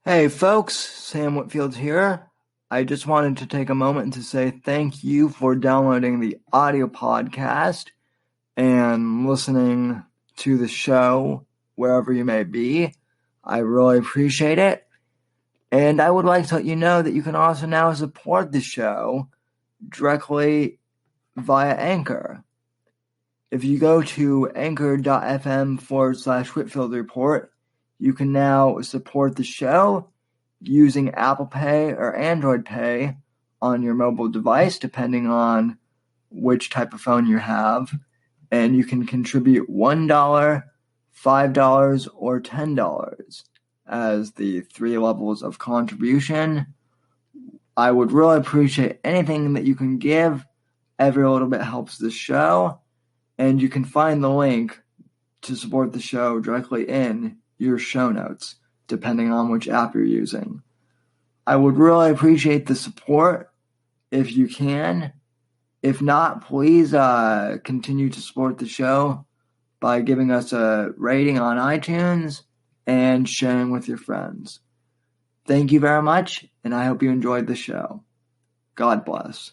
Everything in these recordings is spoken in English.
Hey folks, Sam Whitfield here. I just wanted to take a moment to say thank you for downloading the audio podcast and listening to the show wherever you may be. I really appreciate it. And I would like to let you know that you can also now support the show directly via Anchor. If you go to anchor.fm/Whitfield Report, you can now support the show using Apple Pay or Android Pay on your mobile device, depending on which type of phone you have. And you can contribute $1, $5, or $10 as the three levels of contribution. I would really appreciate anything that you can give. Every little bit helps the show. And you can find the link to support the show directly in your show notes, depending on which app you're using. I would really appreciate the support if you can. If not, please continue to support the show by giving us a rating on iTunes and sharing with your friends. Thank you very much, and I hope you enjoyed the show. God bless.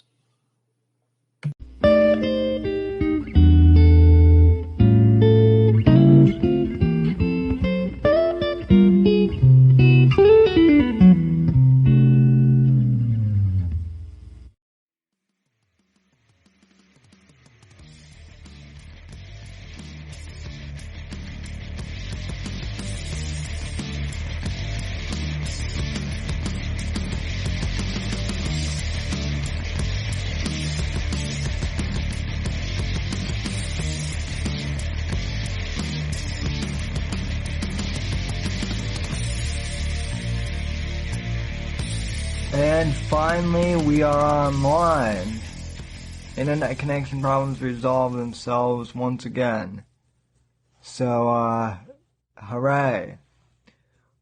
And finally, we are online. Internet connection problems resolve themselves once again. So, hooray.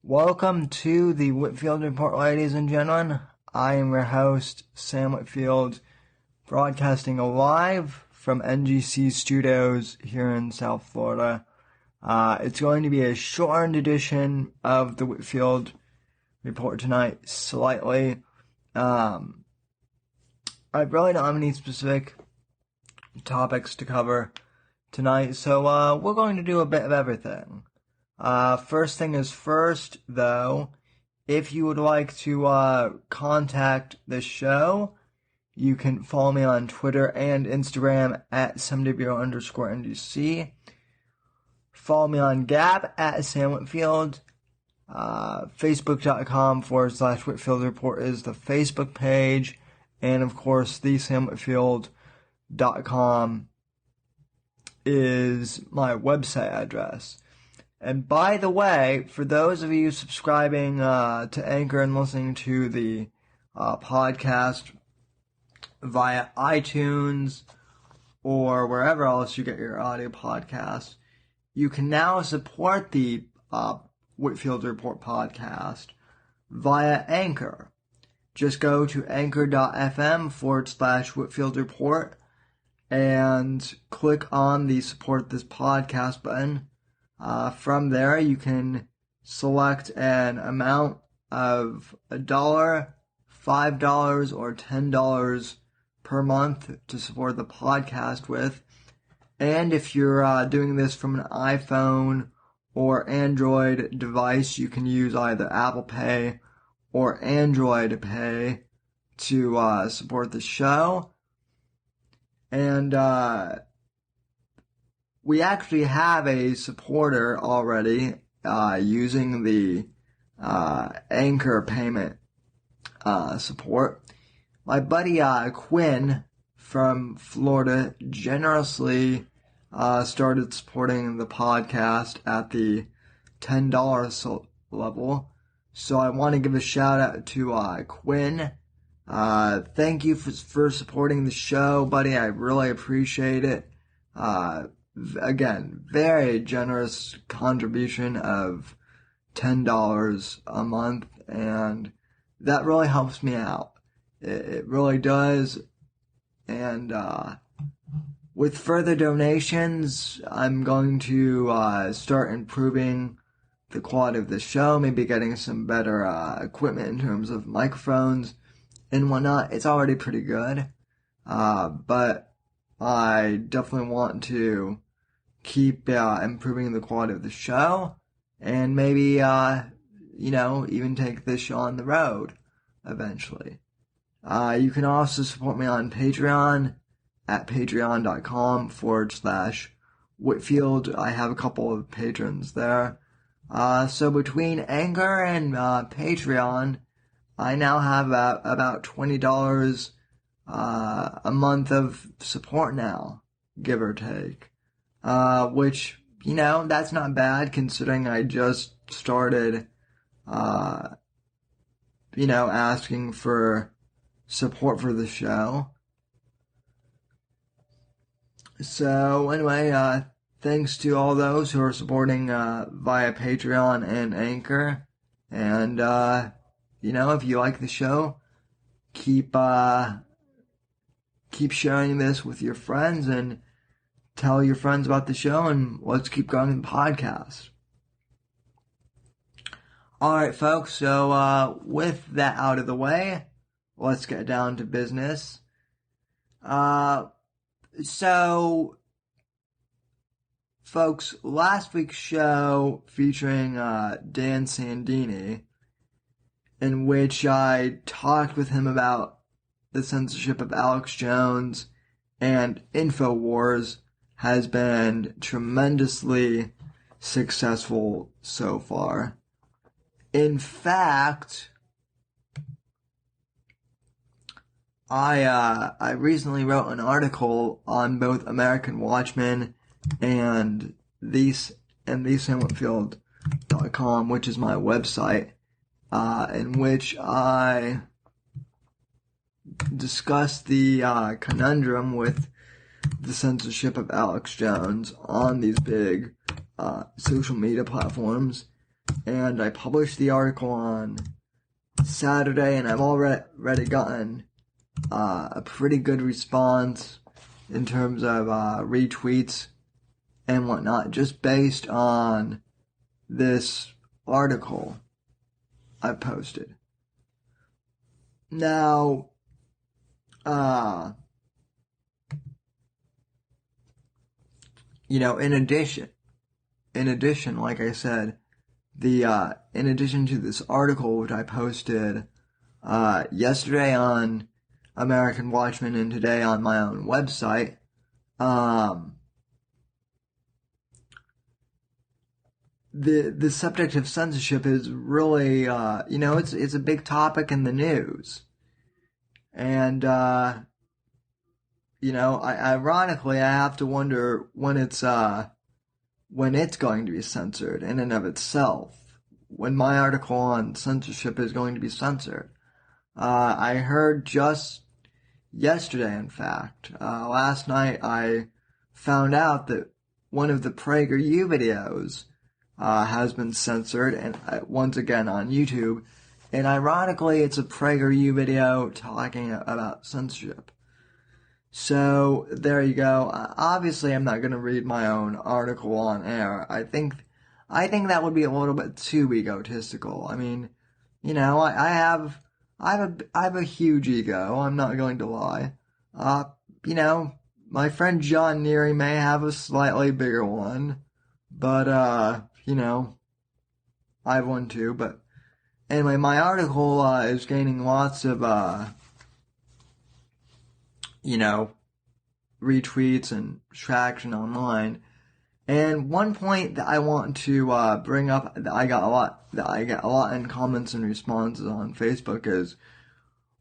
Welcome to the Whitfield Report, ladies and gentlemen. I am your host, Sam Whitfield, broadcasting live from NGC Studios here in South Florida. It's going to be a shortened edition of the Whitfield Report tonight, slightly. I really don't have any specific topics to cover tonight, so we're going to do a bit of everything. First thing is first, though, if you would like to contact the show, you can follow me on Twitter and Instagram at SamDeBro_NGC. Follow me on Gab at Sam Whitfield. Facebook.com/Whitfield Report is the Facebook page. And of course, thesamwhitfield.com is my website address. And by the way, for those of you subscribing to Anchor and listening to the podcast via iTunes or wherever else you get your audio podcasts, you can now support the Whitfield Report podcast via Anchor. Just go to anchor.fm/Whitfield Report and click on the support this podcast button. From there, you can select an amount of $1, $5, or $10 per month to support the podcast with. And if you're doing this from an iPhone or Android device, you can use either Apple Pay or Android Pay to support the show. And we actually have a supporter already using the Anchor payment support. My buddy Quinn from Florida generously started supporting the podcast at the $10 level. So I want to give a shout out to Quinn. Thank you for supporting the show, buddy. I really appreciate it. Again, very generous contribution of $10 a month, and that really helps me out. It really does. And with further donations, I'm going to start improving the quality of the show, maybe getting some better equipment in terms of microphones and whatnot. It's already pretty good, but I definitely want to keep improving the quality of the show, and maybe even take this show on the road eventually. You can also support me on Patreon at patreon.com/Whitfield. I have a couple of patrons there. So between Anchor and Patreon, I now have about $20 a month of support now, give or take. Which, that's not bad considering I just started, asking for support for the show. So anyway, thanks to all those who are supporting via Patreon and Anchor. And, if you like the show, keep sharing this with your friends and tell your friends about the show, and let's keep growing the podcast. Alright, folks, so with that out of the way, let's get down to business. So, folks, last week's show featuring Dan Sandini, in which I talked with him about the censorship of Alex Jones and InfoWars, has been tremendously successful so far. In fact, I recently wrote an article on both American Watchmen and thesamwhitfield.com, which is my website, in which I discussed the conundrum with the censorship of Alex Jones on these big social media platforms. And I published the article on Saturday, and I've already gotten a pretty good response in terms of retweets and whatnot, just based on this article I posted. Now, in addition, like I said, in addition to this article, which I posted yesterday on American Watchmen and today on my own website, the subject of censorship is really, it's a big topic in the news. And, ironically, I have to wonder when it's going to be censored in and of itself, when my article on censorship is going to be censored. I heard just yesterday, in fact, last night, I found out that one of the PragerU videos has been censored, and once again on YouTube, and ironically, it's a PragerU video talking about censorship. So, there you go. Obviously, I'm not going to read my own article on air. I think that would be a little bit too egotistical. I mean, I have a huge ego. I'm not going to lie. My friend John Neary may have a slightly bigger one, but, I have one too. But anyway, my article is gaining lots of, retweets and traction online. And one point that I want to bring up that I get a lot in comments and responses on Facebook is,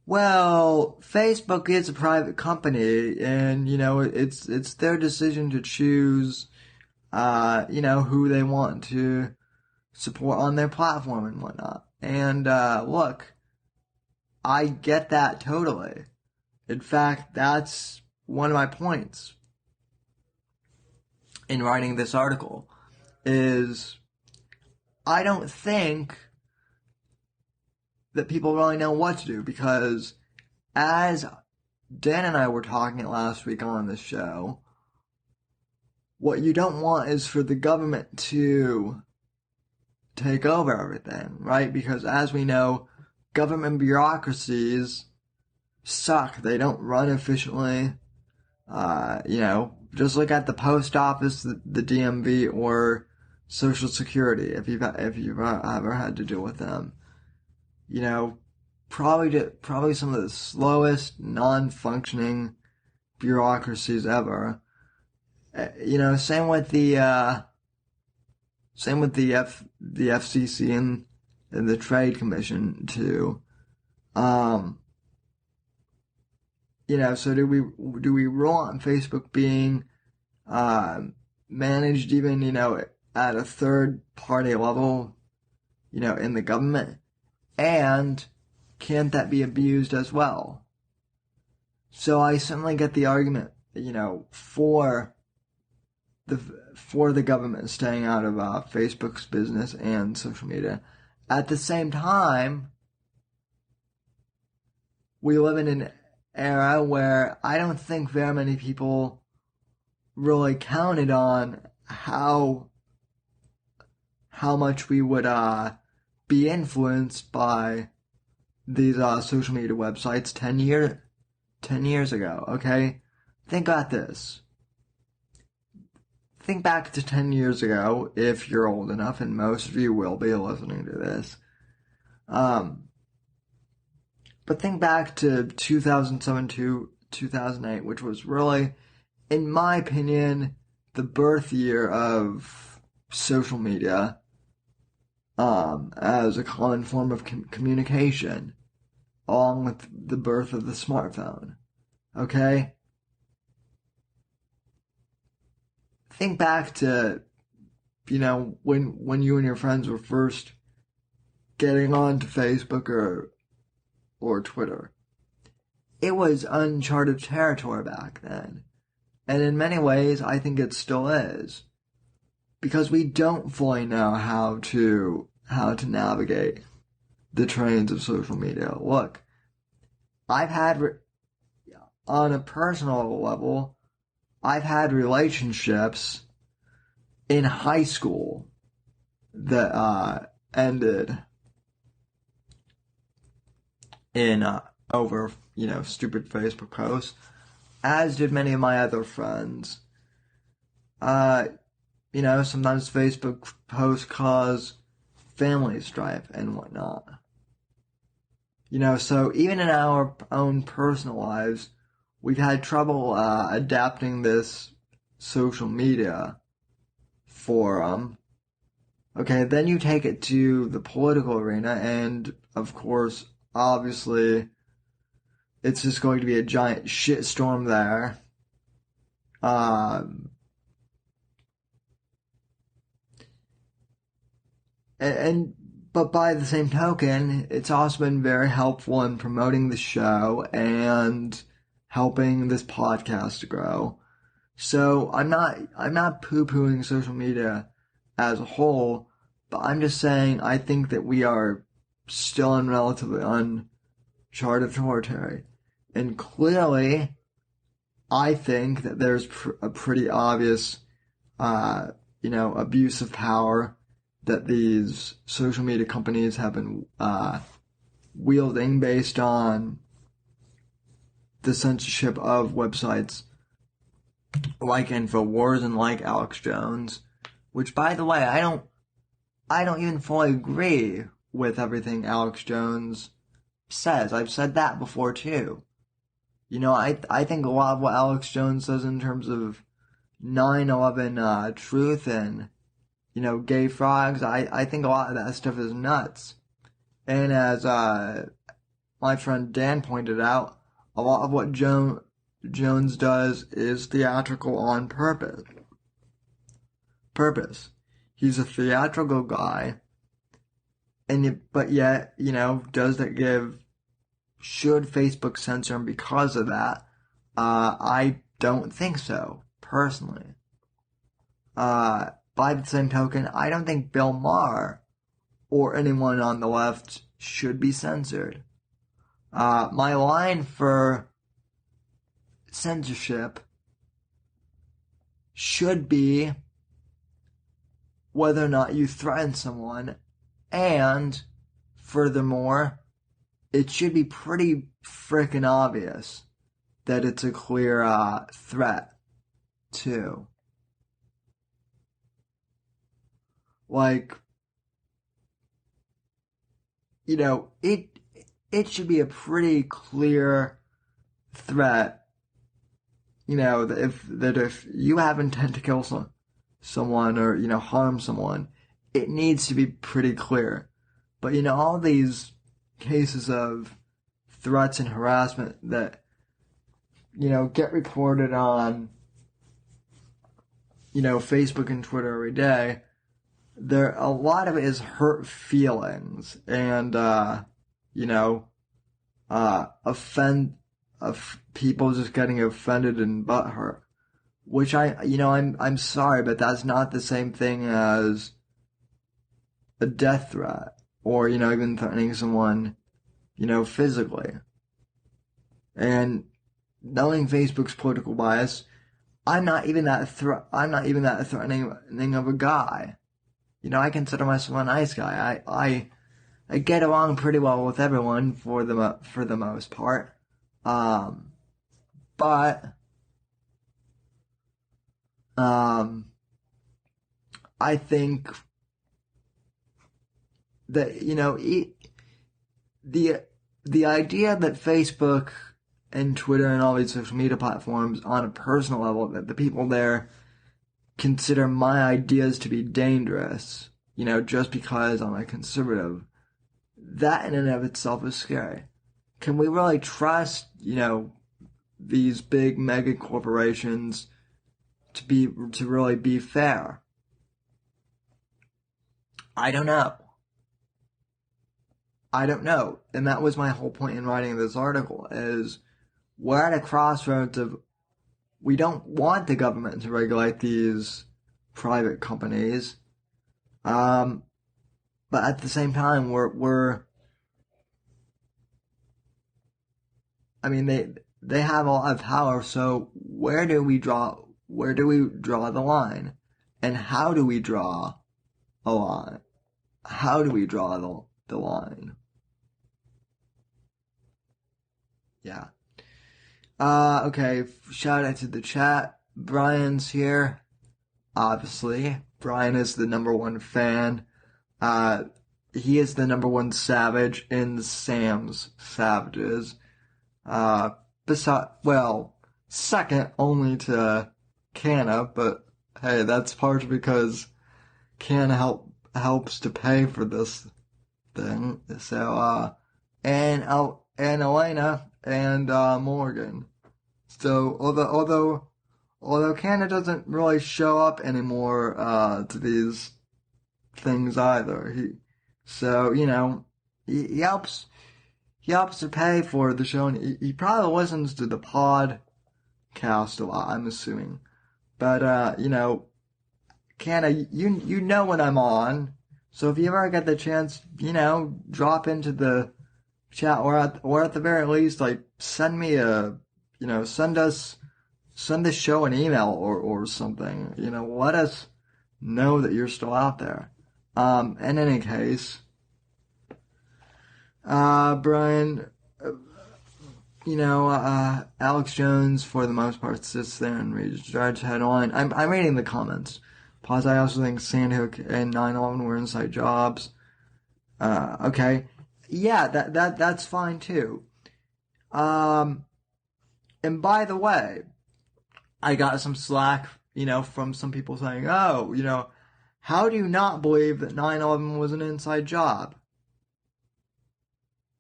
well, Facebook is a private company, and it's their decision to choose who they want to support on their platform and whatnot. And look, I get that totally. In fact, that's one of my points in writing this article, is I don't think that people really know what to do, because as Dan and I were talking last week on this show, what you don't want is for the government to take over everything, right? Because as we know, government bureaucracies suck. They don't run efficiently. Just look at the post office, the DMV, or Social Security if you've ever had to deal with them. Probably some of the slowest, non-functioning bureaucracies ever. Same with the FCC and the Trade Commission too. So do we rule on Facebook being managed even at a third party level, in the government, and can't that be abused as well? So I certainly get the argument, for the government staying out of Facebook's business and social media. At the same time, we live in an era where I don't think very many people really counted on how much we would be influenced by these social media websites 10 years ago, okay? Think about this. Think back to 10 years ago, if you're old enough, and most of you will be listening to this. But think back to 2007 to 2008, which was really, in my opinion, the birth year of social media as a common form of communication, along with the birth of the smartphone. Okay? Think back to, when you and your friends were first getting onto Facebook or Twitter. It was uncharted territory back then. And in many ways, I think it still is. Because we don't fully know how to navigate the trains of social media. Look, I've had, on a personal level, I've had relationships in high school that ended in over stupid Facebook posts, as did many of my other friends. Sometimes Facebook posts cause family strife and whatnot. So even in our own personal lives, we've had trouble adapting this social media forum. Okay, then you take it to the political arena, and of course, obviously, it's just going to be a giant shitstorm there. But by the same token, it's also been very helpful in promoting the show and helping this podcast to grow. So I'm not poo-pooing social media as a whole, but I'm just saying I think that we are still in relatively uncharted territory. And clearly, I think that there's a pretty obvious, abuse of power that these social media companies have been wielding based on the censorship of websites like InfoWars and like Alex Jones, which, by the way, I don't even fully agree with everything Alex Jones says. I've said that before too. I think a lot of what Alex Jones says in terms of 9/11 truth and gay frogs, I think a lot of that stuff is nuts. And as my friend Dan pointed out, a lot of what Jones does is theatrical on purpose. He's a theatrical guy, but yet, does that give, should Facebook censor him because of that? I don't think so, personally. By the same token, I don't think Bill Maher or anyone on the left should be censored. My line for censorship should be whether or not you threaten someone And, furthermore, it should be pretty frickin' obvious that it's a clear threat, too. Like, you know, it should be a pretty clear threat, you know, that if you have intent to kill someone or, you know, harm someone, it needs to be pretty clear. But, you know, all these cases of threats and harassment that, you know, get reported on, you know, Facebook and Twitter every day, a lot of it is hurt feelings and, you know, of people just getting offended and butthurt. Which I'm sorry, but that's not the same thing as a death threat or, you know, even threatening someone, you know, physically. And knowing Facebook's political bias, I'm not even that threatening of a guy. You know, I consider myself a nice guy. I get along pretty well with everyone for the most part. But I think that, you know, the idea that Facebook and Twitter and all these social media platforms on a personal level, that the people there consider my ideas to be dangerous, you know, just because I'm a conservative, that in and of itself is scary. Can we really trust, you know, these big mega corporations to really be fair? I don't know. And that was my whole point in writing this article, is we're at a crossroads of, we don't want the government to regulate these private companies. But at the same time, they have a lot of power, so where do we draw the line? And how do we draw a line? How do we draw the line? Yeah. Okay, shout out to the chat. Brian's here. Obviously. Brian is the #1 fan. He is the #1 savage in Sam's Savages. Second only to Canna, but hey, that's partially because Canna helps to pay for this thing. So, and Elena and Morgan. So although Canada doesn't really show up anymore to these things either, he helps to pay for the show, and he probably listens to the podcast a lot, I'm assuming. But Canada, you know when I'm on, so if you ever get the chance, drop into the chat, or at the very least, like, send me send the show an email or something. Let us know that you're still out there. In any case, Brian, Alex Jones, for the most part, sits there and reads Judge headline. I'm reading the comments. Pause. I also think Sandhook and 9/11 were inside jobs. Okay. Yeah, that's fine too. And by the way, I got some slack, from some people saying, oh, how do you not believe that 9/11 was an inside job?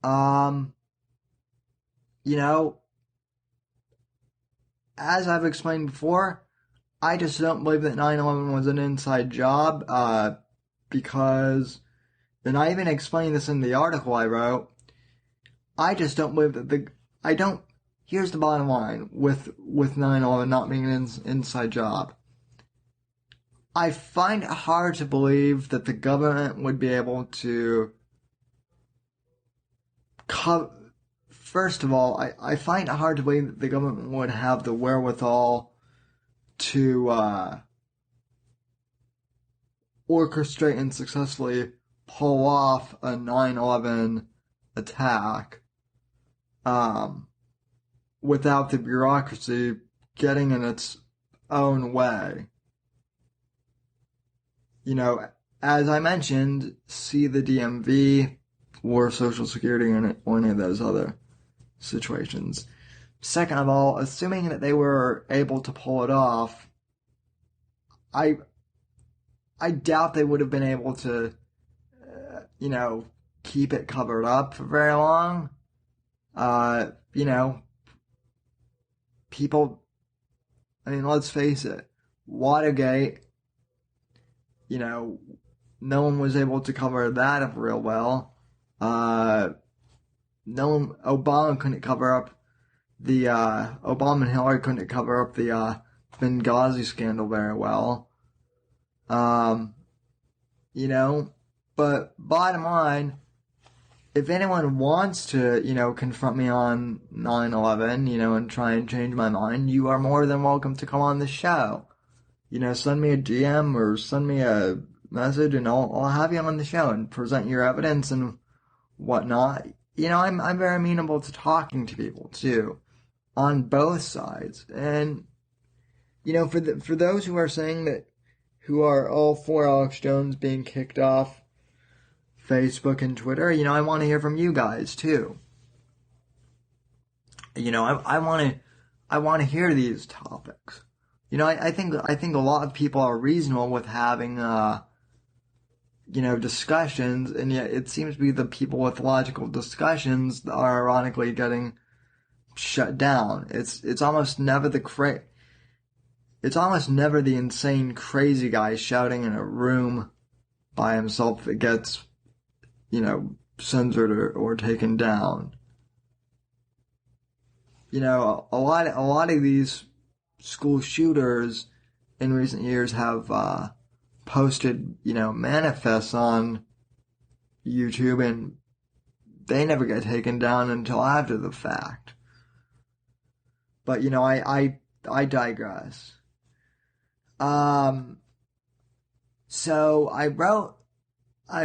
As I've explained before, I just don't believe that 9/11 was an inside job, because, and I even explained this in the article I wrote, I just don't believe that here's the bottom line with 9/11 not being an inside job. I find it hard to believe that the government would be able to First of all, I find it hard to believe that the government would have the wherewithal to orchestrate and successfully pull off a 9/11 attack without the bureaucracy getting in its own way. You know, as I mentioned, see the DMV or Social Security or any of those other situations. Second of all, assuming that they were able to pull it off, I doubt they would have been able to, keep it covered up for very long. People, let's face it, Watergate, no one was able to cover that up real well. Obama couldn't cover up Obama and Hillary couldn't cover up the Benghazi scandal very well. But bottom line, if anyone wants to, confront me on 9/11, and try and change my mind, you are more than welcome to come on the show. Send me a DM or send me a message and I'll have you on the show and present your evidence and whatnot. I'm very amenable to talking to people too, on both sides. And, for those who are saying that, who are all for Alex Jones being kicked off Facebook and Twitter, I want to hear from you guys too. I want to hear these topics. I think a lot of people are reasonable with having, discussions, and yet it seems to be the people with logical discussions that are ironically getting shut down. It's almost never the insane crazy guy shouting in a room by himself that gets, censored or taken down. A lot of these school shooters in recent years have posted, manifests on YouTube, and they never get taken down until after the fact. But, I digress. So I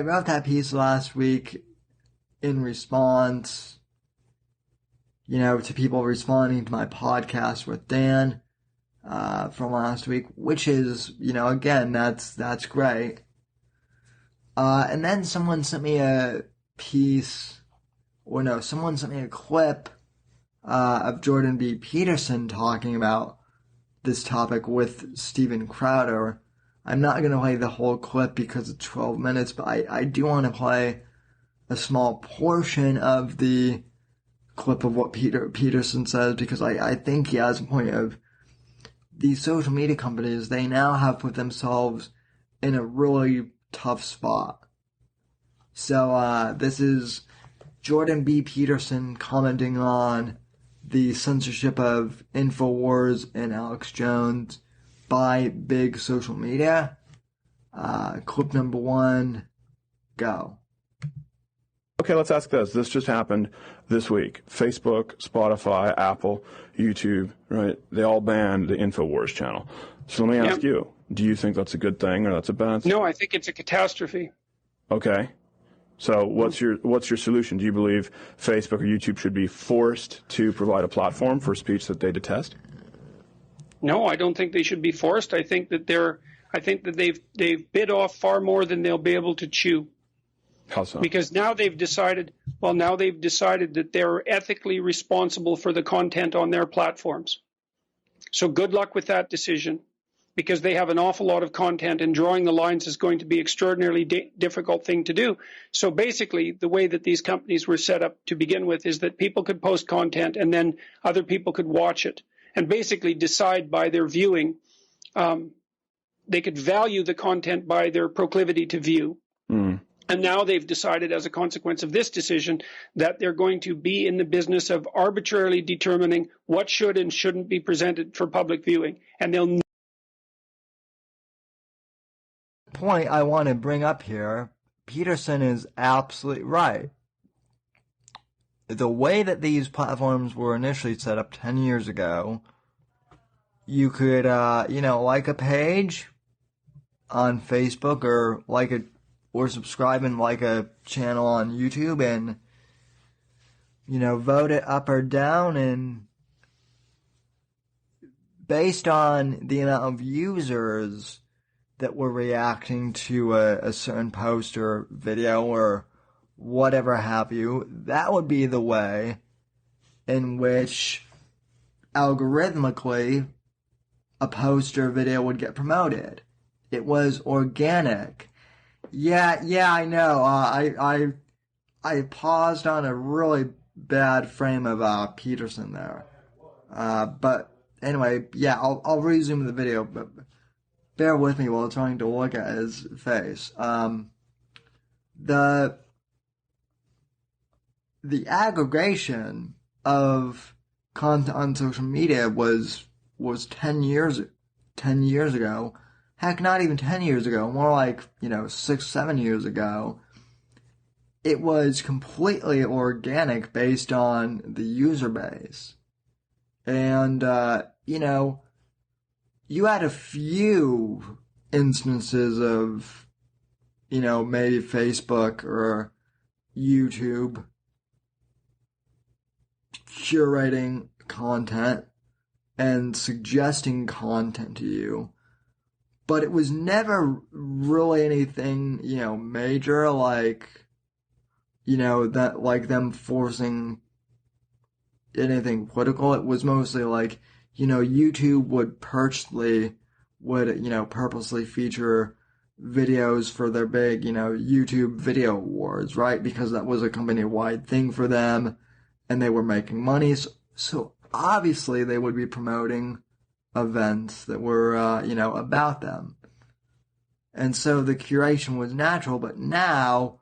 wrote that piece last week in response, to people responding to my podcast with Dan, from last week, which is, again, that's great. And then someone sent me a clip, of Jordan B. Peterson talking about this topic with Steven Crowder. I'm not going to play the whole clip because it's 12 minutes, but I do want to play a small portion of the clip of what Peterson says, because I think he has a point of these social media companies, they now have put themselves in a really tough spot. So this is Jordan B. Peterson commenting on the censorship of InfoWars and Alex Jones by big social media. Clip number 1, go. Okay, let's ask this. This just happened this week. Facebook, Spotify, Apple, YouTube, right? They all banned the InfoWars channel. So let me ask you, do you think that's a good thing or that's a bad thing? No, I think it's a catastrophe. Okay. So what's your solution? Do you believe Facebook or YouTube should be forced to provide a platform for speech that they detest? No, I don't think they should be forced. I think that they've bit off far more than they'll be able to chew. How so? Because now they've decided that they're ethically responsible for the content on their platforms. So good luck with that decision, because they have an awful lot of content, and drawing the lines is going to be extraordinarily difficult thing to do. So basically, the way that these companies were set up to begin with is that people could post content and then other people could watch it and basically decide by their viewing. They could value the content by their proclivity to view. Mm. And now they've decided, as a consequence of this decision, that they're going to be in the business of arbitrarily determining what should and shouldn't be presented for public viewing. And they'll... Point I want to bring up here, Peterson is absolutely right. The way that these platforms were initially set up 10 years ago, you could, like a page on Facebook or like a or subscribe and like a channel on YouTube and, vote it up or down, and based on the amount of users that were reacting to a certain post or video or whatever have you, that would be the way in which algorithmically a post or video would get promoted. It was organic. Yeah, I know. I paused on a really bad frame of Peterson there. But anyway, yeah, I'll resume the video, but bear with me while trying to look at his face. The aggregation of content on social media was 10 years ago. Heck, not even 10 years ago, more like, 6, 7 years ago. It was completely organic based on the user base. And, you had a few instances of, maybe Facebook or YouTube curating content and suggesting content to you. But it was never really anything, major, like, that, like them forcing anything political. It was mostly like, YouTube would purposely feature videos for their big, YouTube Video Awards, right? Because that was a company-wide thing for them, and they were making money. So obviously they would be promoting events that were, about them. And so the curation was natural, but now,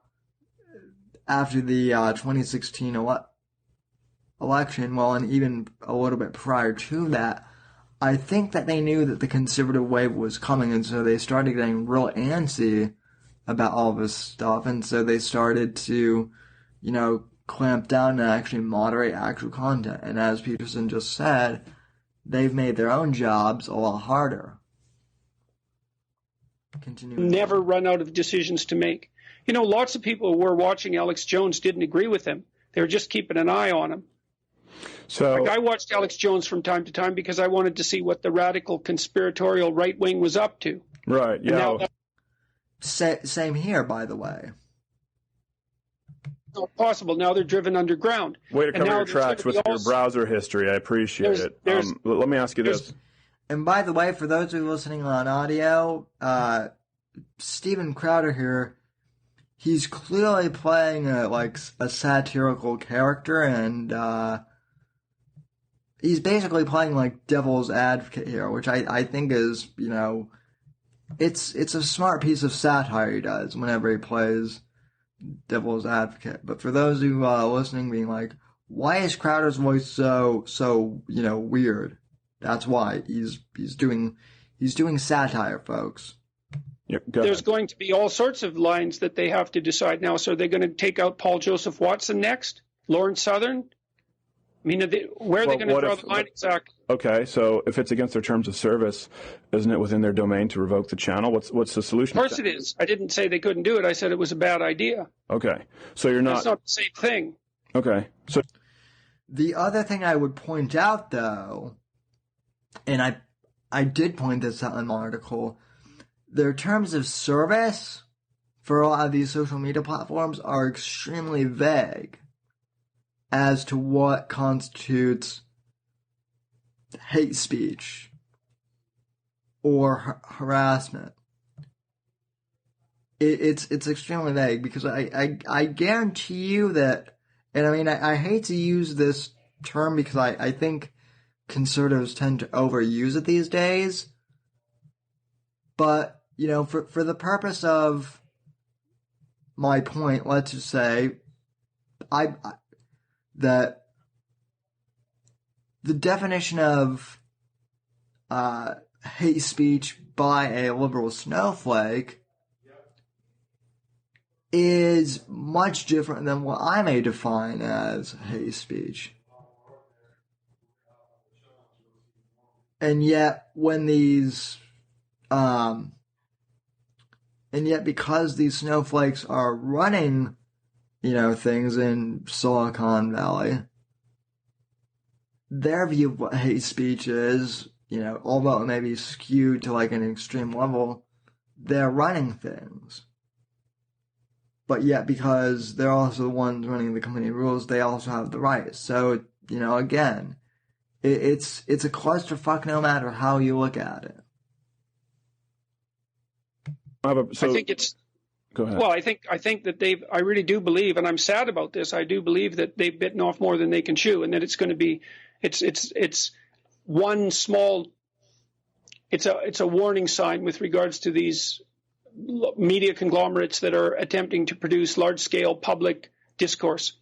after the 2016 election, well, and even a little bit prior to that, I think that they knew that the conservative wave was coming, and so they started getting real antsy about all this stuff, and so they started to, clamp down and actually moderate actual content. And as Peterson just said, they've made their own jobs a lot harder. Continuing. Never run out of decisions to make. Lots of people who were watching Alex Jones didn't agree with him. They were just keeping an eye on him. So, I watched Alex Jones from time to time because I wanted to see what the radical conspiratorial right wing was up to. Right, yeah. Same here, by the way. Not possible. Now they're driven underground. Way to cover your tracks with your browser history. I appreciate it. Let me ask you this. And by the way, for those who are listening on audio, Steven Crowder here, he's clearly playing a satirical character, and he's basically playing like devil's advocate here, which I think is, it's a smart piece of satire he does whenever he plays devil's advocate. But for those who are listening, being like, why is Crowder's voice so weird? That's why he's doing satire, folks. Yep, there's going to be all sorts of lines that they have to decide now. So are they going to take out Paul Joseph Watson next? Lawrence Southern? I mean, where are they going to draw the line exactly? Okay, so if it's against their terms of service, isn't it within their domain to revoke the channel? What's the solution? Of course it is. I didn't say they couldn't do it. I said it was a bad idea. Okay, so you're not... That's not the same thing. Okay, so... The other thing I would point out, though, and I did point this out in my article, their terms of service for a lot of these social media platforms are extremely vague as to what constitutes hate speech or harassment. It's extremely vague because I guarantee you that, and I mean, I hate to use this term because I think conservatives tend to overuse it these days, but, for the purpose of my point, let's just say, that the definition of hate speech by a liberal snowflake is much different than what I may define as hate speech. And yet, when these And yet because these snowflakes are running, things in Silicon Valley, their view of what hate speech is, although it may be skewed to like an extreme level, they're running things. But yet because they're also the ones running the company rules, they also have the right. So, again, it's a clusterfuck no matter how you look at it. I think it's. Go ahead. Well, I think that I really do believe, and I'm sad about this. I do believe that they've bitten off more than they can chew, and that it's going to be, it's one small. It's a warning sign with regards to these media conglomerates that are attempting to produce large-scale public discourse,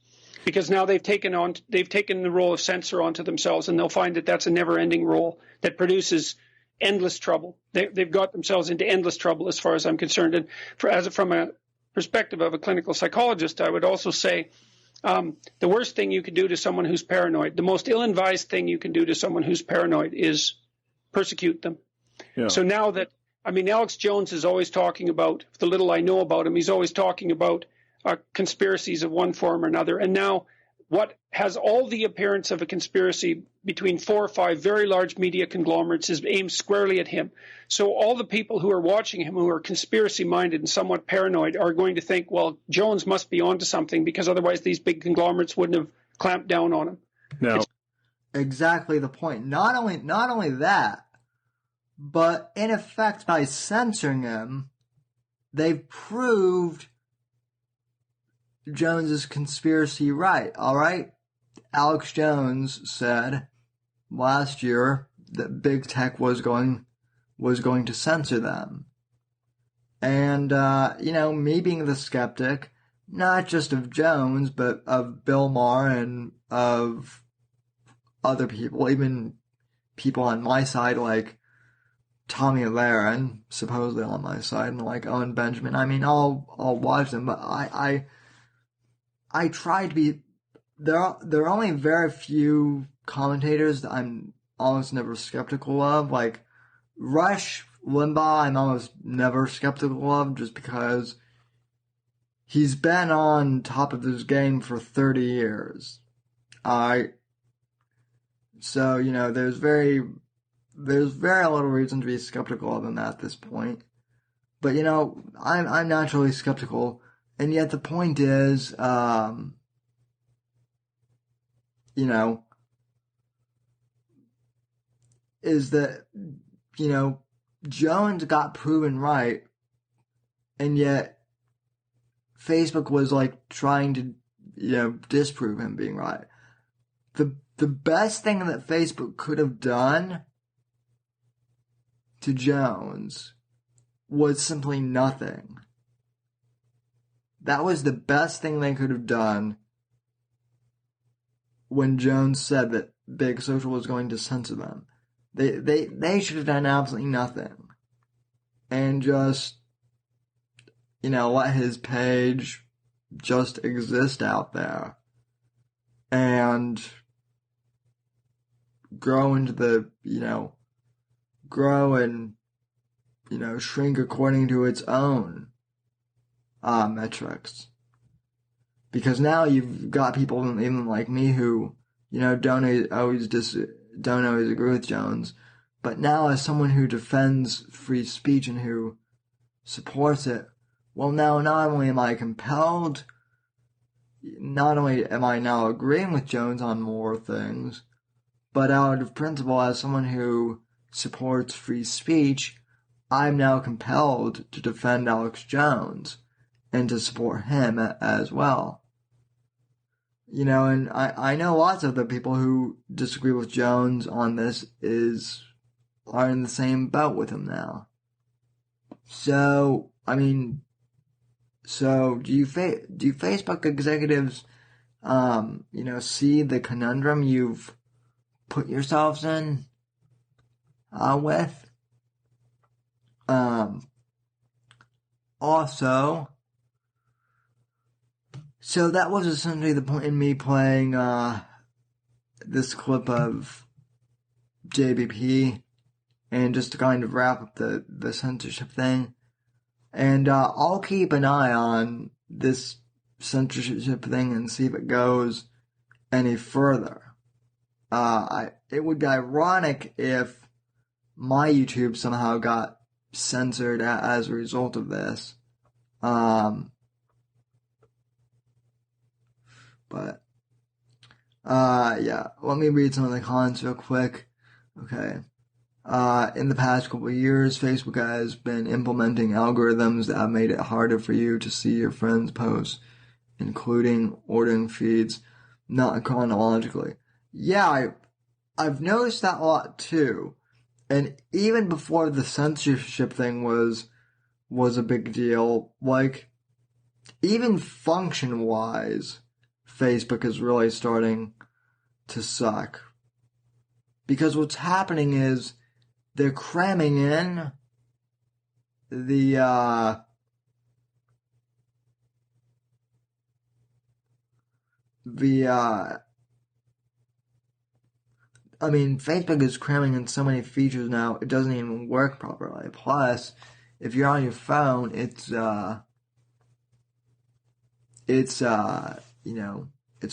because now they've taken the role of censor onto themselves, and they'll find that that's a never-ending role that produces endless trouble. They've got themselves into endless trouble as far as I'm concerned. And from a perspective of a clinical psychologist, I would also say the worst thing you can do to someone who's paranoid, the most ill-advised thing you can do to someone who's paranoid is persecute them. Yeah. So now that, Alex Jones is always talking about, the little I know about him, he's always talking about conspiracies of one form or another. And now what has all the appearance of a conspiracy between 4 or 5 very large media conglomerates is aimed squarely at him. So all the people who are watching him, who are conspiracy-minded and somewhat paranoid, are going to think, well, Jones must be onto something, because otherwise these big conglomerates wouldn't have clamped down on him. No. Exactly the point. Not only that, but in effect, by censoring him, they've proved Jones's conspiracy right. All right, Alex Jones said last year that big tech was going to censor them, and me being the skeptic, not just of Jones, but of Bill Maher and of other people, even people on my side like Tommy Lahren, supposedly on my side, and like Owen Benjamin. I'll watch them, but I try to be. There are only very few commentators that I'm almost never skeptical of. Like Rush Limbaugh, I'm almost never skeptical of, just because he's been on top of his game for 30 years. So there's very little reason to be skeptical of him at this point. But I'm naturally skeptical. And yet the point is, is that, Jones got proven right, and yet Facebook was like trying to, disprove him being right. The best thing that Facebook could have done to Jones was simply nothing. That was the best thing they could have done when Jones said that Big Social was going to censor them. They should have done absolutely nothing. And just, let his page just exist out there. And grow into the, grow and, shrink according to its own metrics. Because now you've got people even like me who, don't always agree with Jones. But now as someone who defends free speech and who supports it, well, now not only am I compelled, not only am I now agreeing with Jones on more things, but out of principle, as someone who supports free speech, I'm now compelled to defend Alex Jones and to support him as well. And I know lots of the people who disagree with Jones on this are in the same boat with him now. So, do you Facebook executives, see the conundrum you've put yourselves in, with? Also, so that was essentially the point in me playing, this clip of JBP, and just to kind of wrap up the censorship thing. And I'll keep an eye on this censorship thing and see if it goes any further. It would be ironic if my YouTube somehow got censored as a result of this. Yeah, let me read some of the comments real quick. Okay. In the past couple of years, Facebook has been implementing algorithms that have made it harder for you to see your friends' posts, including ordering feeds, not chronologically. Yeah, I've noticed that a lot too. And even before the censorship thing was a big deal, like, even function-wise, Facebook is really starting to suck. Because what's happening is they're cramming in Facebook is cramming in so many features now, it doesn't even work properly. Plus, if you're on your phone, it's really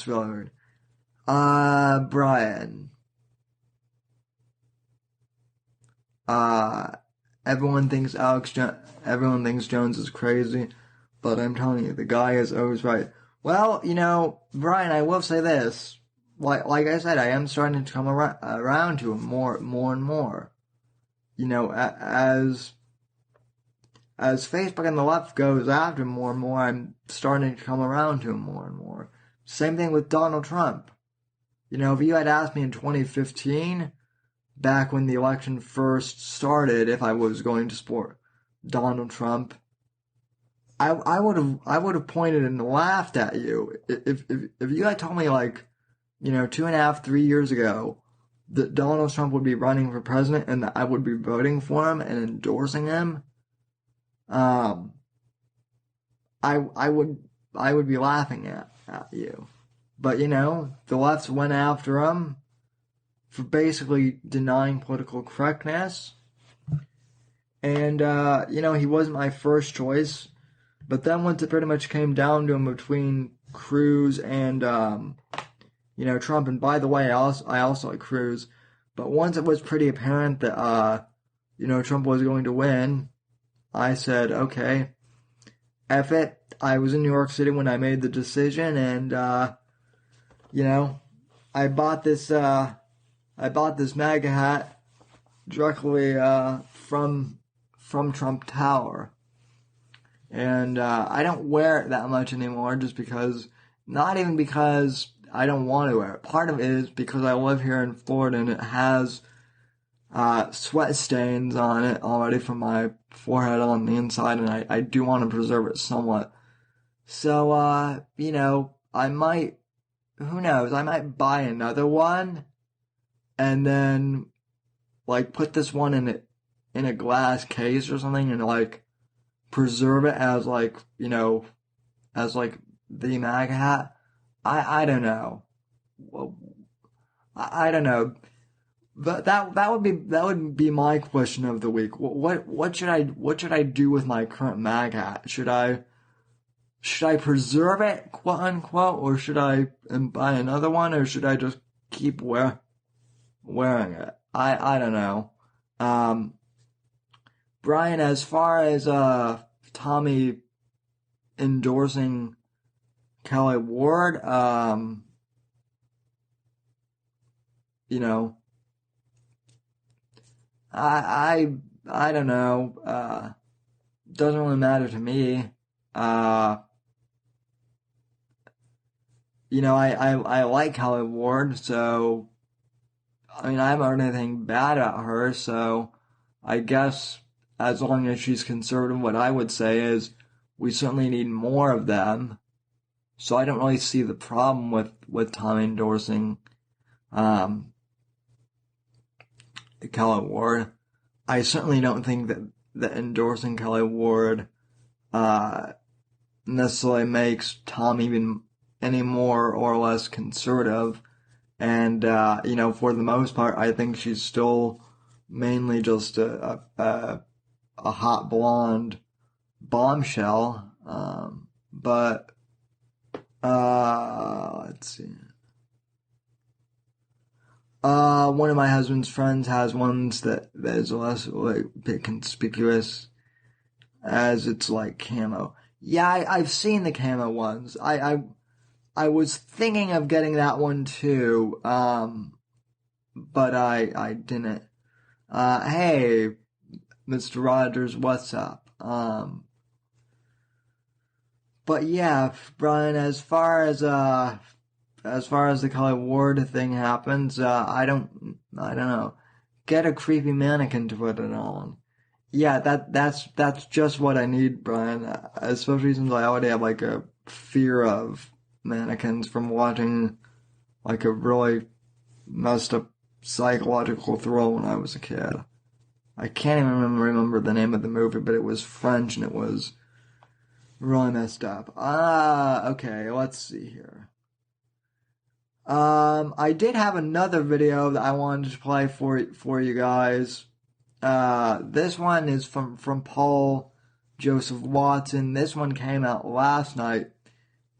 weird. Brian. Everyone thinks Jones is crazy, but I'm telling you, the guy is always right. Well, Brian, I will say this. Like I said, I am starting to come around to him more and more. As Facebook and the left goes after him more and more, I'm starting to come around to him more and more. Same thing with Donald Trump. If you had asked me in 2015, back when the election first started, if I was going to support Donald Trump, I would have pointed and laughed at you. If you had told me 2.5, 3 years ago that Donald Trump would be running for president and that I would be voting for him and endorsing him, I would be laughing at you. But the left went after him for basically denying political correctness. And he wasn't my first choice. But then once it pretty much came down to him between Cruz and Trump, and by the way, I also like Cruz, but once it was pretty apparent that Trump was going to win, I said, okay, F it. I was in New York City when I made the decision, and I bought this MAGA hat directly from Trump Tower. And I don't wear it that much anymore, just because, not even because I don't want to wear it. Part of it is because I live here in Florida and it has sweat stains on it already from my forehead on the inside, and I do want to preserve it somewhat. So, I might, who knows, I might buy another one and then, put this one in a glass case or something and, preserve it as, the MAGA hat. I don't know. Well, I don't know. But that would be my question of the week. What should I do with my current MAGA hat? Should I preserve it, quote unquote, or should I buy another one, or should I just keep wearing it? I don't know. Brian, as far as Tommy endorsing Kelly Ward, I don't know. Doesn't really matter to me. I like Kelly Ward, so I haven't heard anything bad about her, so I guess as long as she's conservative, what I would say is we certainly need more of them. So I don't really see the problem with Tommy endorsing Kelly Ward. I certainly don't think that endorsing Kelly Ward necessarily makes Tom even any more or less conservative. And, for the most part, I think she's still mainly just a hot blonde bombshell. But let's see. One of my husband's friends has ones that is less like a bit conspicuous, as it's like camo. Yeah, I've seen the camo ones. I was thinking of getting that one too, but I didn't. Hey, Mr. Rogers, what's up? But yeah, Brian, as far as the Color Ward thing happens, I don't know. Get a creepy mannequin to put it on. Yeah, that's just what I need, Brian. Especially since I already have like a fear of mannequins from watching like a really messed up psychological thriller when I was a kid. I can't even remember the name of the movie, but it was French and it was really messed up. Okay, let's see here. I did have another video that I wanted to play for you guys. This one is from Paul Joseph Watson. This one came out last night,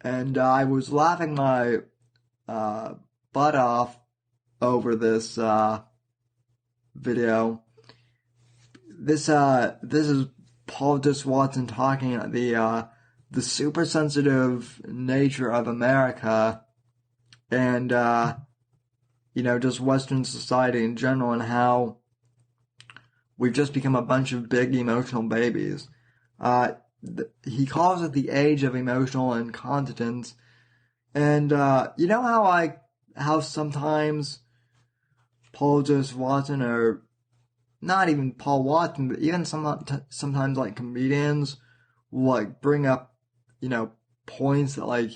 and I was laughing my butt off over this video. This is Paul Joseph Watson talking about the super sensitive nature of America and just Western society in general, and how we've just become a bunch of big emotional babies. He calls it the age of emotional incontinence. And you know how sometimes Paul Joseph Watson, or not even Paul Watson, but even sometimes like comedians will like bring up, points that like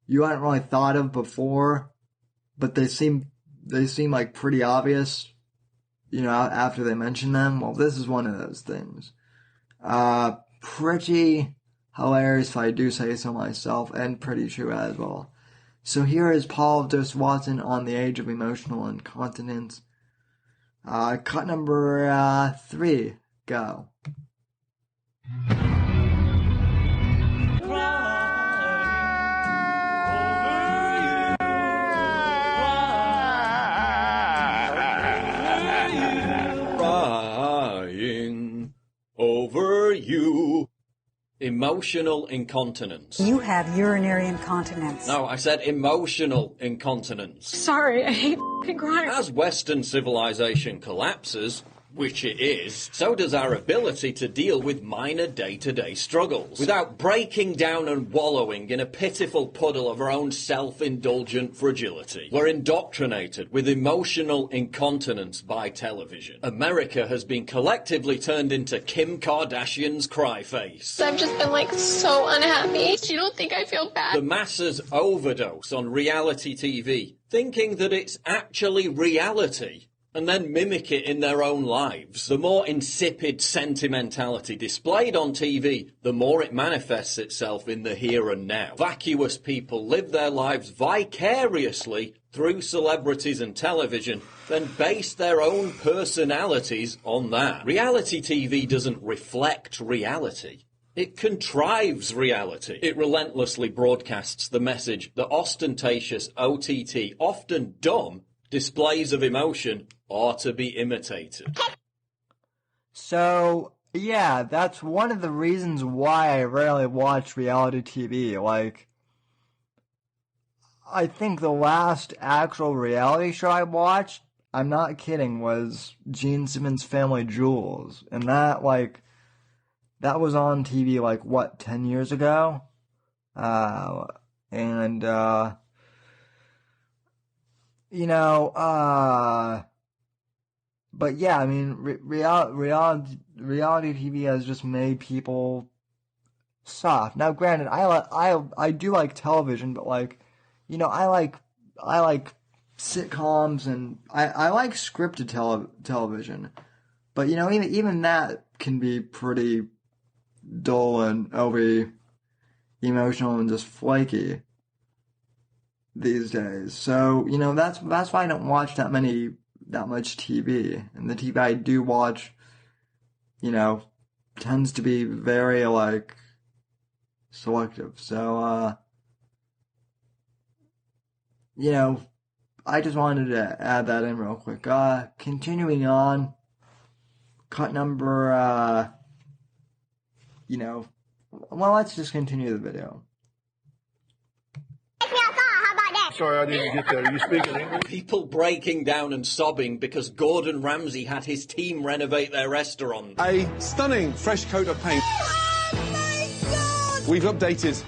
you hadn't really thought of before, but they seem like pretty obvious, after they mention them. Well, this is one of those things. Pretty hilarious if I do say so myself, and pretty true as well. So here is Paul Joseph Watson on the age of emotional incontinence. Cut number 3, go. Crying over you. Emotional incontinence. You have urinary incontinence. No, I said emotional incontinence. Sorry, I hate f***ing crying. As Western civilization collapses, which it is, so does our ability to deal with minor day-to-day struggles, without breaking down and wallowing in a pitiful puddle of our own self-indulgent fragility. We're indoctrinated with emotional incontinence by television. America has been collectively turned into Kim Kardashian's cry face. I've just been so unhappy. You don't think I feel bad? The masses overdose on reality TV, thinking that it's actually reality, and then mimic it in their own lives. The more insipid sentimentality displayed on TV, the more it manifests itself in the here and now. Vacuous people live their lives vicariously through celebrities and television, then base their own personalities on that. Reality TV doesn't reflect reality. It contrives reality. It relentlessly broadcasts the message that ostentatious OTT, often dumb, displays of emotion are to be imitated. So, yeah, that's one of the reasons why I rarely watch reality TV. I think the last actual reality show I watched, I'm not kidding, was Gene Simmons' Family Jewels. And that was on TV, 10 years ago? But yeah, I mean, reality TV has just made people soft. Now, granted, I do like television, but I like sitcoms, and I like scripted television. But even that can be pretty dull and over emotional and just flaky these days. So, that's why I don't watch that much TV. And the TV I do watch, tends to be very, like, selective. So, you know, I just wanted to add that in real quick. Continuing on, cut number, you know, well, let's just continue the video. Sorry, I didn't get that. Are you speaking English? People breaking down and sobbing because Gordon Ramsay had his team renovate their restaurant. A stunning fresh coat of paint. Oh, we've updated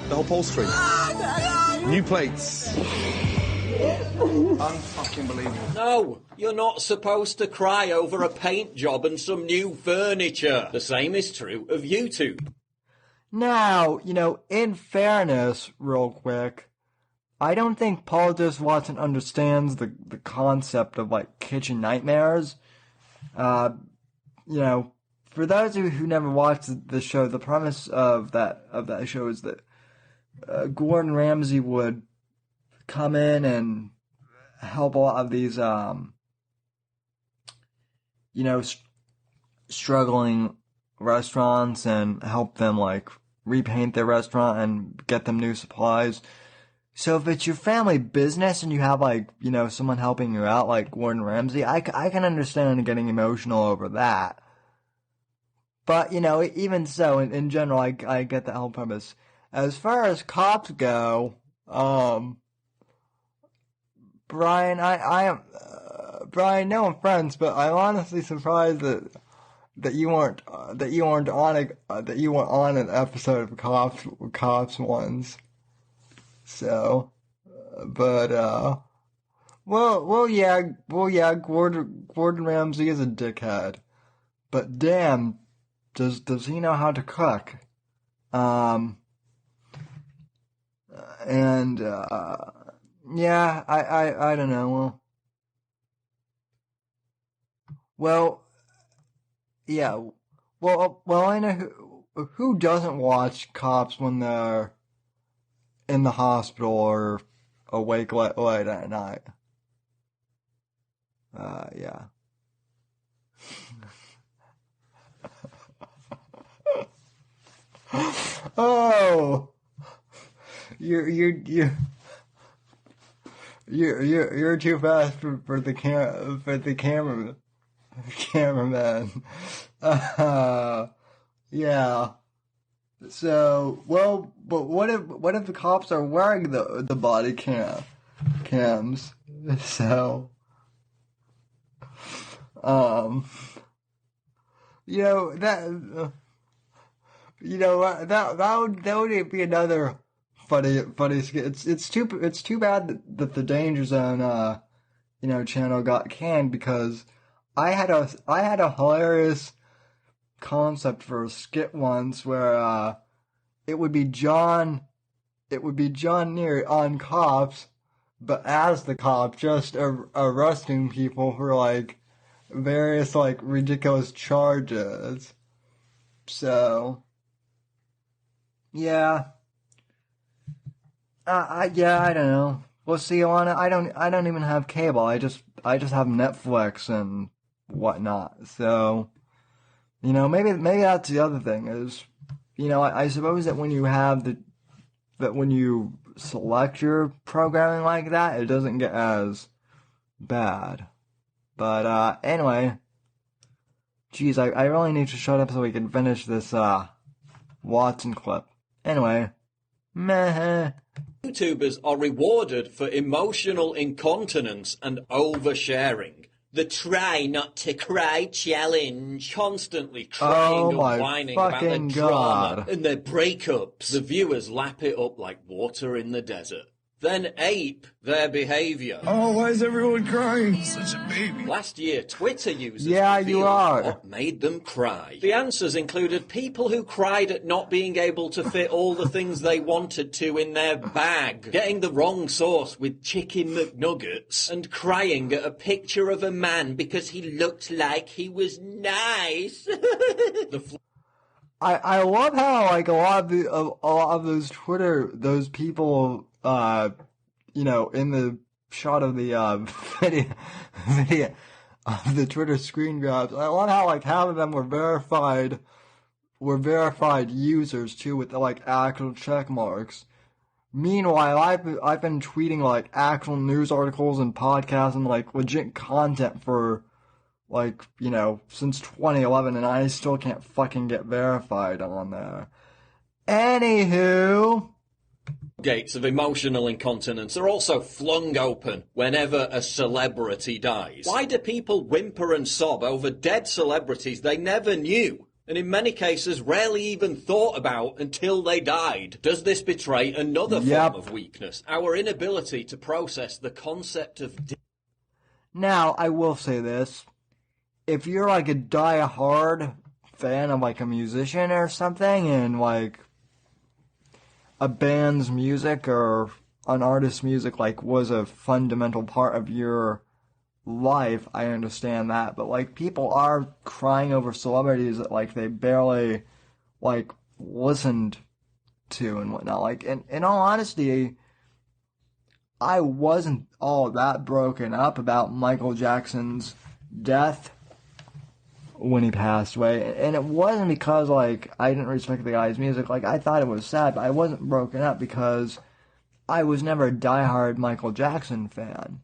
the upholstery. New plates. Unfucking believable. No, you're not supposed to cry over a paint job and some new furniture. The same is true of YouTube. Now, you know, in fairness, real quick, I don't think Paul Watson understands the concept of, like, kitchen nightmares. You know, for those of you who never watched the show, the premise of that show is that Gordon Ramsay would come in and help a lot of these, you know, struggling restaurants and help them, like, repaint their restaurant and get them new supplies. So if it's your family business and you have, like, you know, someone helping you out, like Gordon Ramsay, I can understand getting emotional over that. But, you know, even so, in general, I get the whole premise. As far as cops go, Brian, Brian, no offense, but I'm honestly surprised that you weren't on an episode of Cops once. So, but yeah, Gordon Ramsay is a dickhead, but damn, does he know how to cook? Yeah, I don't know. Well, yeah, well, I know who doesn't watch Cops when they're in the hospital or awake late at night. Yeah. Oh, you're too fast for the cameraman. Yeah. So, well, but what if the cops are wearing the body cams? So, you know that would be another funny skit. It's too bad that the Danger Zone channel got canned, because I had a hilarious concept for a skit once where it would be John Neary on Cops, but as the cop, just arresting people for, like, various, like, ridiculous charges. So, yeah. I don't know. We'll see, Alana. I don't even have cable. I just have Netflix and whatnot. So, maybe that's the other thing is, I suppose that when you select your programming like that, it doesn't get as bad. But, anyway, geez, I really need to shut up so we can finish this, Watson clip. Anyway, meh. YouTubers are rewarded for emotional incontinence and oversharing. The try not to cry challenge. Constantly crying and whining about their drama and their breakups. The viewers lap it up like water in the desert. Then ape their behaviour. Oh, why is everyone crying? Such a baby. Last year, Twitter users revealed what made them cry. The answers included people who cried at not being able to fit all the things they wanted to in their bag, getting the wrong sauce with chicken McNuggets, and crying at a picture of a man because he looked like he was nice. I love how, like, a lot of those people, in the shot of the video of the Twitter screen grabs, I love how, like, half of them were verified were verified users too with like actual check marks. Meanwhile, I've been tweeting like actual news articles and podcasts and like legit content for like, since 2011, and I still can't fucking get verified on there. Anywho, gates of emotional incontinence are also flung open whenever a celebrity dies. Why do people whimper and sob over dead celebrities they never knew, and in many cases rarely even thought about until they died? Does this betray another form of weakness, our inability to process the concept of death? Now, I will say this. If you're like a die-hard fan of like a musician or something, and like a band's music or an artist's music like was a fundamental part of your life, I understand that. But like people are crying over celebrities that like they barely like listened to and whatnot. Like in all honesty, I wasn't all that broken up about Michael Jackson's death when he passed away, and it wasn't because like I didn't respect the guy's music. Like I thought it was sad, but I wasn't broken up because I was never a diehard Michael Jackson fan.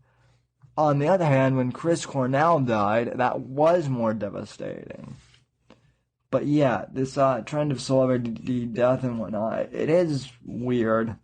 On the other hand, when Chris Cornell died, that was more devastating. But yeah, this trend of celebrity death and whatnot, it is weird.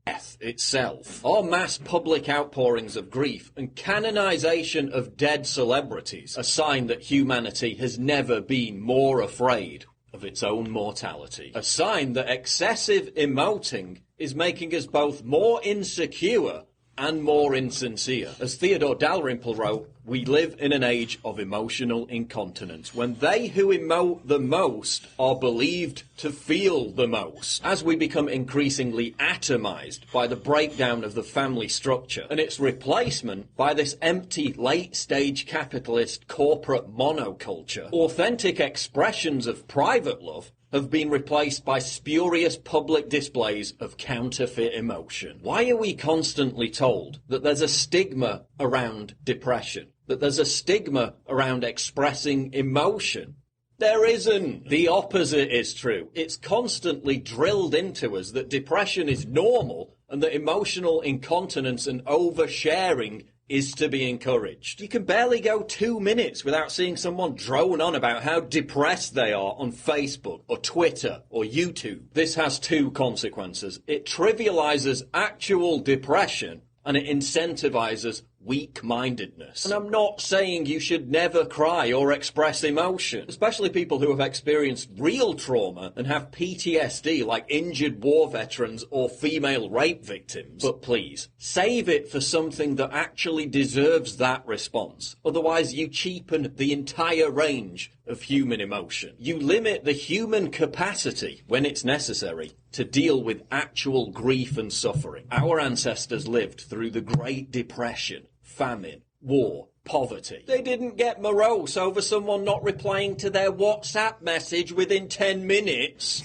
Death itself, or mass public outpourings of grief and canonization of dead celebrities, a sign that humanity has never been more afraid of its own mortality. A sign that excessive emoting is making us both more insecure and more insincere. As Theodore Dalrymple wrote, we live in an age of emotional incontinence, when they who emote the most are believed to feel the most. As we become increasingly atomized by the breakdown of the family structure and its replacement by this empty late-stage capitalist corporate monoculture, authentic expressions of private love have been replaced by spurious public displays of counterfeit emotion. Why are we constantly told that there's a stigma around depression, that there's a stigma around expressing emotion? There isn't. The opposite is true. It's constantly drilled into us that depression is normal and that emotional incontinence and oversharing is to be encouraged. You can barely go 2 minutes without seeing someone drone on about how depressed they are on Facebook or Twitter or YouTube. This has two consequences. It trivializes actual depression and it incentivizes weak-mindedness. And I'm not saying you should never cry or express emotion, especially people who have experienced real trauma and have PTSD like injured war veterans or female rape victims. But please, save it for something that actually deserves that response. Otherwise, you cheapen the entire range of human emotion. You limit the human capacity, when it's necessary, to deal with actual grief and suffering. Our ancestors lived through the Great Depression, famine, war, poverty. They didn't get morose over someone not replying to their WhatsApp message within 10 minutes.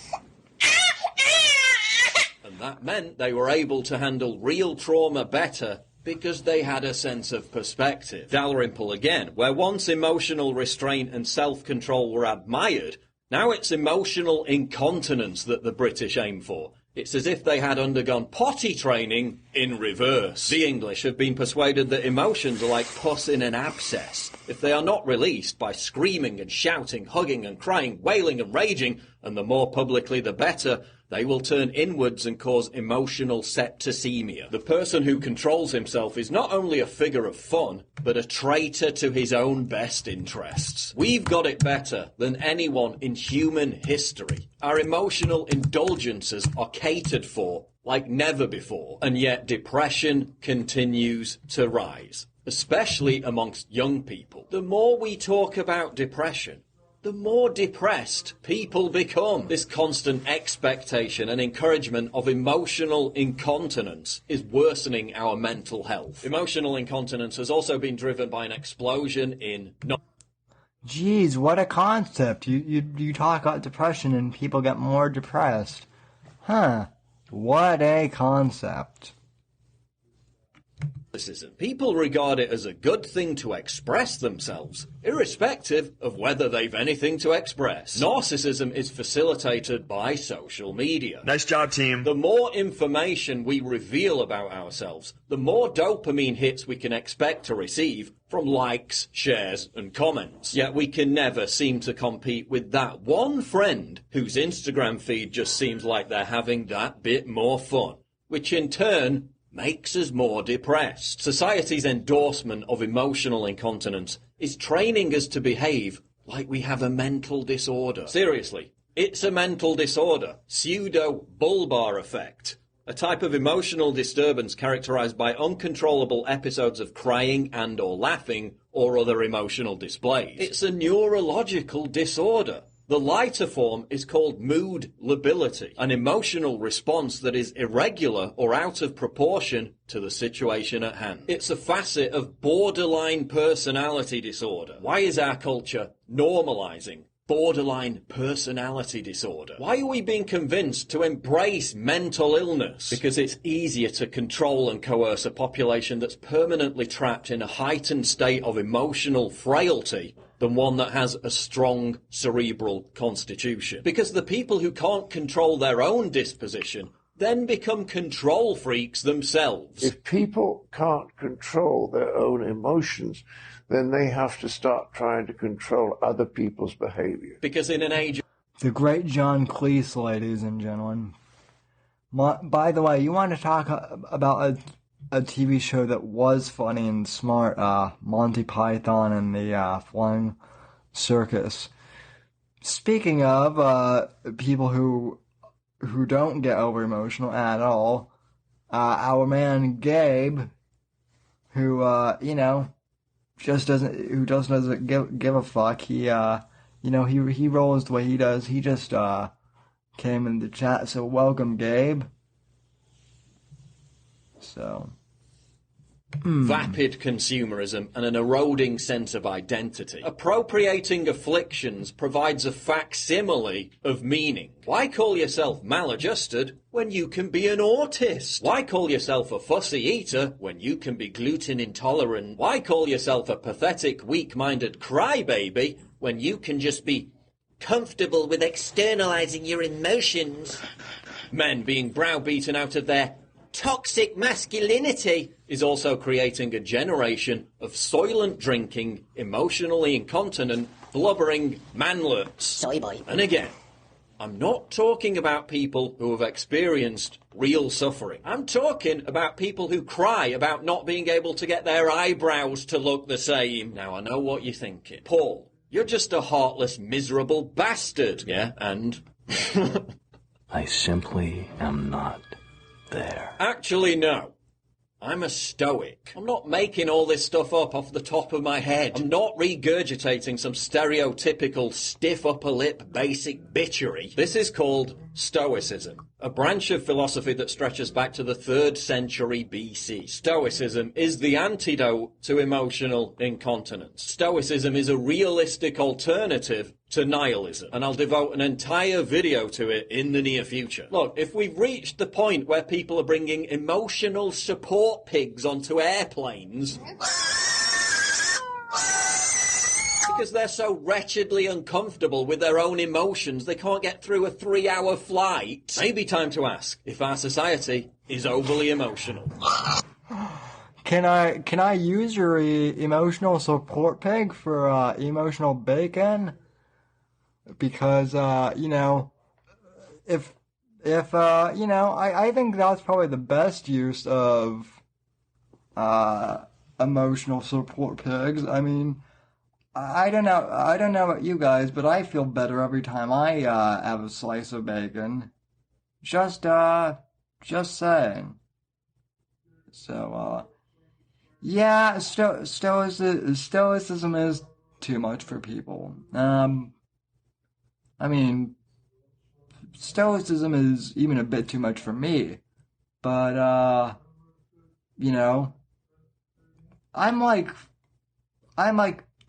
And that meant they were able to handle real trauma better because they had a sense of perspective. Dalrymple again, where once emotional restraint and self-control were admired, now it's emotional incontinence that the British aim for. It's as if they had undergone potty training in reverse. The English have been persuaded that emotions are like pus in an abscess. If they are not released by screaming and shouting, hugging and crying, wailing and raging, and the more publicly the better, they will turn inwards and cause emotional septicemia. The person who controls himself is not only a figure of fun, but a traitor to his own best interests. We've got it better than anyone in human history. Our emotional indulgences are catered for like never before, and yet depression continues to rise, especially amongst young people. The more we talk about depression, the more depressed people become. This constant expectation and encouragement of emotional incontinence is worsening our mental health. Emotional incontinence has also been driven by an explosion in... Jeez, what a concept. You talk about depression and people get more depressed. Huh. What a concept. People regard it as a good thing to express themselves, irrespective of whether they've anything to express. Narcissism is facilitated by social media. Nice job, team. The more information we reveal about ourselves, the more dopamine hits we can expect to receive from likes, shares, and comments. Yet we can never seem to compete with that one friend whose Instagram feed just seems like they're having that bit more fun, which in turn makes us more depressed. Society's endorsement of emotional incontinence is training us to behave like we have a mental disorder. Seriously, it's a mental disorder. Pseudo-bulbar effect. A type of emotional disturbance characterized by uncontrollable episodes of crying and or laughing or other emotional displays. It's a neurological disorder. The lighter form is called mood lability, an emotional response that is irregular or out of proportion to the situation at hand. It's a facet of borderline personality disorder. Why is our culture normalizing borderline personality disorder? Why are we being convinced to embrace mental illness? Because it's easier to control and coerce a population that's permanently trapped in a heightened state of emotional frailty than one that has a strong cerebral constitution. Because the people who can't control their own disposition then become control freaks themselves. If people can't control their own emotions, then they have to start trying to control other people's behavior. Because in an age... The great John Cleese, ladies and gentlemen. By the way, you want to talk about a TV show that was funny and smart, Monty Python and the Flying Circus. Speaking of people who don't get over emotional at all, our man Gabe, who just doesn't give a fuck. He rolls the way he does. He just came in the chat, so welcome, Gabe. So, vapid consumerism and an eroding sense of identity. Appropriating afflictions provides a facsimile of meaning. Why call yourself maladjusted when you can be an autist? Why call yourself a fussy eater when you can be gluten intolerant? Why call yourself a pathetic, weak-minded crybaby when you can just be comfortable with externalizing your emotions? Men being browbeaten out of their toxic masculinity is also creating a generation of soylent drinking, emotionally incontinent, blubbering manlets. Soy boy. And again, I'm not talking about people who have experienced real suffering. I'm talking about people who cry about not being able to get their eyebrows to look the same. Now, I know what you're thinking. Paul, you're just a heartless, miserable bastard. Yeah, and? I simply am not there. Actually, no. I'm a stoic. I'm not making all this stuff up off the top of my head. I'm not regurgitating some stereotypical stiff upper lip basic bitchery. This is called Stoicism, a branch of philosophy that stretches back to the 3rd century BC. Stoicism is the antidote to emotional incontinence. Stoicism is a realistic alternative to nihilism, and I'll devote an entire video to it in the near future. Look, if we've reached the point where people are bringing emotional support pigs onto airplanes because they're so wretchedly uncomfortable with their own emotions they can't get through a 3-hour flight, maybe time to ask if our society is overly emotional. Can I use your emotional support pig for emotional bacon? Because I think that's probably the best use of emotional support pigs. I mean, I don't know about you guys, but I feel better every time I have a slice of bacon. Just saying. So yeah, stoicism is too much for people. I mean, stoicism is even a bit too much for me, but, I'm like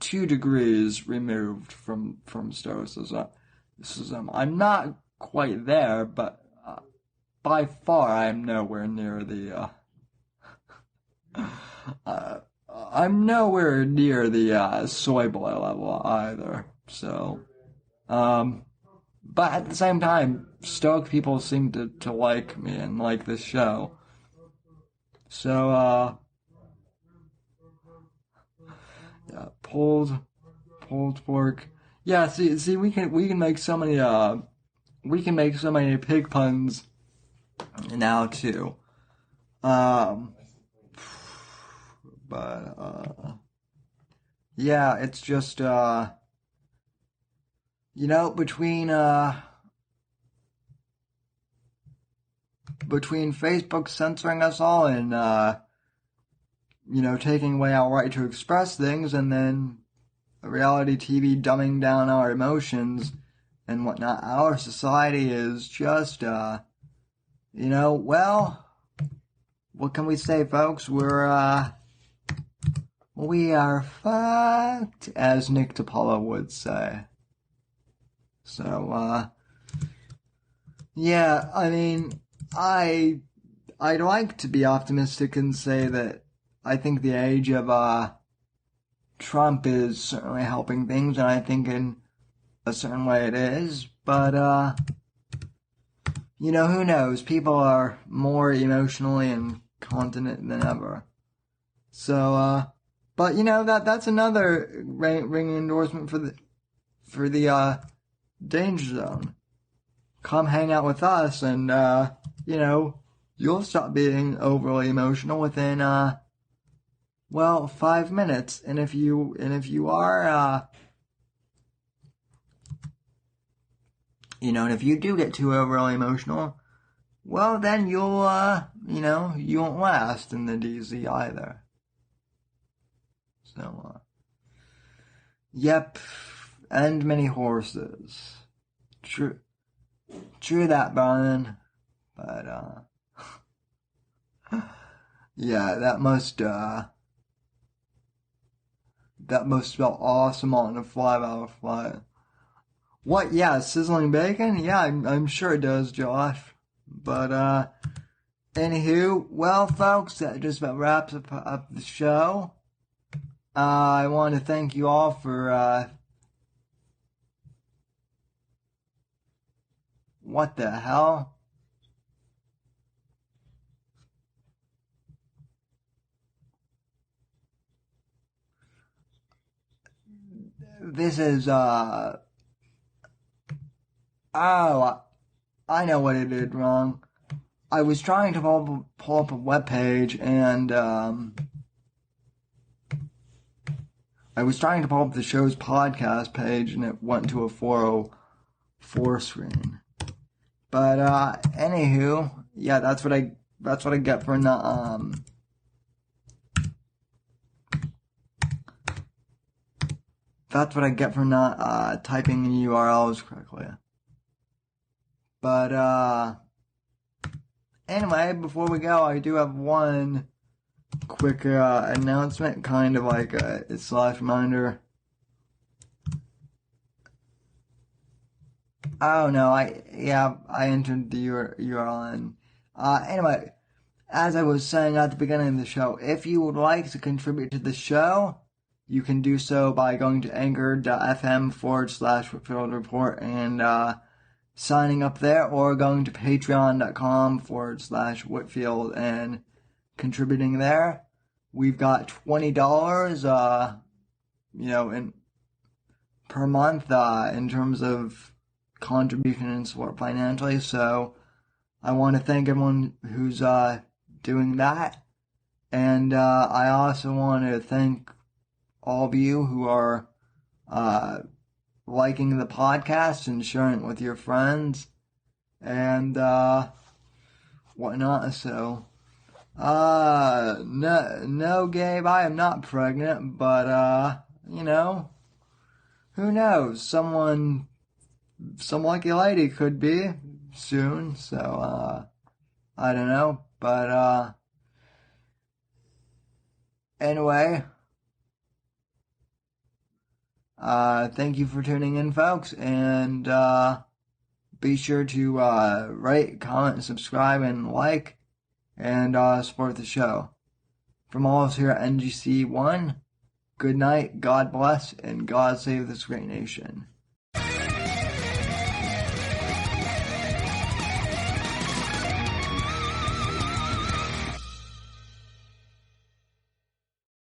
2 degrees removed from stoicism. I'm not quite there, but, by far I am nowhere near the, I'm nowhere near the soy boy level either. So, but at the same time, Stoke people seem to like me and like this show. So, yeah, pulled pork. Yeah, see, we can make so many pig puns now too. But yeah, it's just between Facebook censoring us all and taking away our right to express things, and then reality TV dumbing down our emotions and whatnot, our society is just well, what can we say, folks? We are fucked, as Nick DiPaolo would say. So, yeah, I mean, I'd like to be optimistic and say that I think the age of, Trump is certainly helping things, and I think in a certain way it is, but, who knows? People are more emotionally incontinent than ever. So, but that's another ringing endorsement for the Danger Zone. Come hang out with us, and you'll stop being overly emotional within 5 minutes. And if you are and if you do get too overly emotional, well, then you'll you won't last in the DZ either. So, yep, and many horses. True that, Brian. But, yeah, that must felt awesome on a 5-hour flight. What? Yeah, sizzling bacon? Yeah, I'm sure it does, Josh. But, anywho, well, folks, that just about wraps up the show. I want to thank you all for, what the hell? This is, oh, I know what I did wrong. I was trying to pull up a webpage, and, I was trying to pull up the show's podcast page, and it went to a 404 screen. But, anywho, yeah, that's what I get for not, that's what I get for not, typing in URLs correctly. But, anyway, before we go, I do have one quick, announcement, kind of like a slash reminder. Oh no, I entered the URL in. Anyway, as I was saying at the beginning of the show, if you would like to contribute to the show, you can do so by going to anchor.fm/Whitfield Report and, signing up there, or going to patreon.com/Whitfield and contributing there. We've got $20, per month, in terms of contribution and support financially. So I want to thank everyone who's, doing that. And, I also want to thank all of you who are, liking the podcast and sharing it with your friends and whatnot. So no, Gabe, I am not pregnant, but who knows, some lucky lady could be soon. So I don't know, but anyway, thank you for tuning in, folks, and be sure to rate, comment, subscribe, and like, and support the show. From all of us here at NGC1, good night, God bless, and God save this great nation.